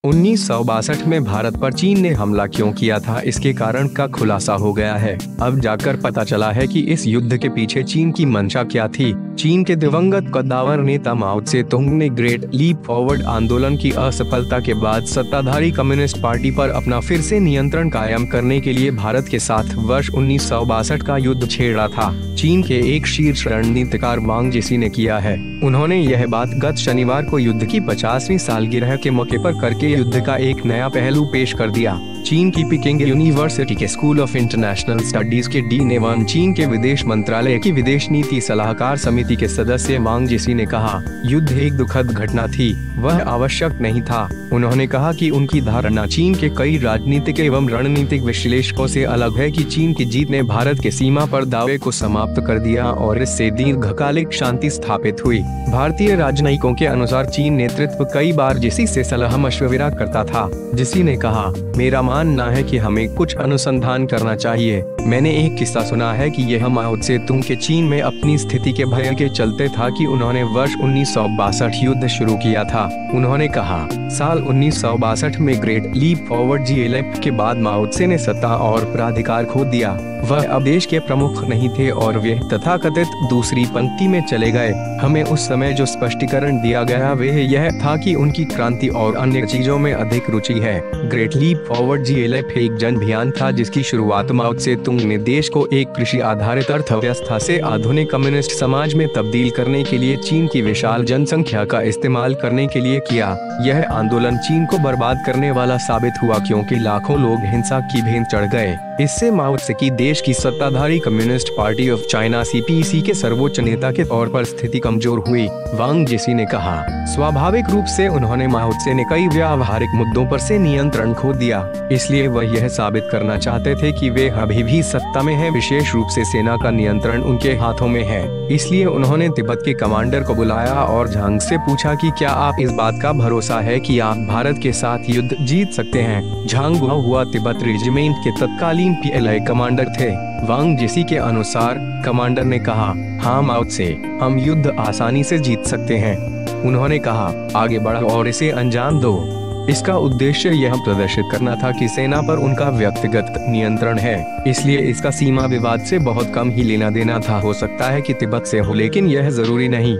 1962 में भारत पर चीन ने हमला क्यों किया था, इसके कारण का खुलासा हो गया है। अब जाकर पता चला है कि इस युद्ध के पीछे चीन की मंशा क्या थी। चीन के दिवंगत कद्दावर नेता माओ त्से-तुंग ने ग्रेट लीप फॉरवर्ड आंदोलन की असफलता के बाद सत्ताधारी कम्युनिस्ट पार्टी पर अपना फिर से नियंत्रण कायम करने के लिए भारत के साथ वर्ष 1962 का युद्ध छेड़ा था। चीन के एक शीर्ष रणनीतिकार वांग जिसी ने किया है। उन्होंने यह बात गत शनिवार को युद्ध की 50वीं सालगिरह के मौके पर करके युद्ध का एक नया पहलू पेश कर दिया। चीन की पीकिंग यूनिवर्सिटी के स्कूल ऑफ इंटरनेशनल स्टडीज के डीन एवं चीन के विदेश मंत्रालय की विदेश नीति सलाहकार समिति के सदस्य वांग जिसी ने कहा, युद्ध एक दुखद घटना थी, वह आवश्यक नहीं था। उन्होंने कहा कि उनकी धारणा चीन के कई राजनीतिक एवं रणनीतिक विश्लेषकों से अलग है कि चीन की जीत ने भारत के सीमा पर दावे को समाप्त कर दिया और इससे दीर्घकालिक शांति स्थापित हुई। भारतीय राजनयिकों के अनुसार चीन नेतृत्व कई बार जिसी से सलाह मशविरा करता था। जिसी ने कहा, मेरा मानना है कि हमें कुछ अनुसंधान करना चाहिए। मैंने एक किस्सा सुना है कि यह माओ त्से-तुंग के चीन में अपनी स्थिति के भय के चलते था कि उन्होंने वर्ष 1962 युद्ध शुरू किया था। उन्होंने कहा, साल 1962 में ग्रेट लीप फॉरवर्ड GLF के बाद माओ त्से ने सत्ता और प्राधिकार खो दिया। वह अब देश के प्रमुख नहीं थे और वे तथाकथित दूसरी पंक्ति में चले गए। हमें उस समय जो स्पष्टीकरण दिया गया वह यह था कि उनकी क्रांति और अन्य चीजों में अधिक रुचि है। ग्रेट लीप फॉरवर्ड GLF एक जन अभियान था जिसकी शुरुआत माओ त्से-तुंग ने देश को एक कृषि आधारित अर्थव्यवस्था से आधुनिक कम्युनिस्ट समाज में तब्दील करने के लिए चीन की विशाल जनसंख्या का इस्तेमाल करने के लिए किया। यह आंदोलन चीन को बर्बाद करने वाला साबित हुआ क्योंकि लाखों लोग हिंसा की भेंट चढ़ गए। इससे माओ त्से की देश की सत्ताधारी communist party of China CPC के सर्वोच्च नेता के तौर पर स्थिति कमजोर हुई। वांग जिसी ने कहा, स्वाभाविक रूप से उन्होंने माओ त्से ने कई व्यावहारिक मुद्दों पर से नियंत्रण खो दिया, इसलिए वह यह साबित करना चाहते थे कि वे अभी भी सत्ता में हैं, विशेष रूप से सेना का नियंत्रण उनके हाथों में है। इसलिए उन्होंने तिब्बत के कमांडर को बुलाया और झांग से पूछा कि क्या आप इस बात का भरोसा है कि आप भारत के साथ युद्ध जीत सकते हैं। झांग हुआ तिब्बत रेजिमेंट के तत्कालीन PLA कमांडर थे। वांग जिसी के अनुसार कमांडर ने कहा, हाँ माओ त्से, हम युद्ध आसानी से जीत सकते हैं। उन्होंने कहा, आगे बढ़ो और इसे अंजाम दो। इसका उद्देश्य यह प्रदर्शित करना था कि सेना पर उनका व्यक्तिगत नियंत्रण है, इसलिए इसका सीमा विवाद से बहुत कम ही लेना देना था। हो सकता है कि तिब्बत से हो, लेकिन यह जरूरी नहीं।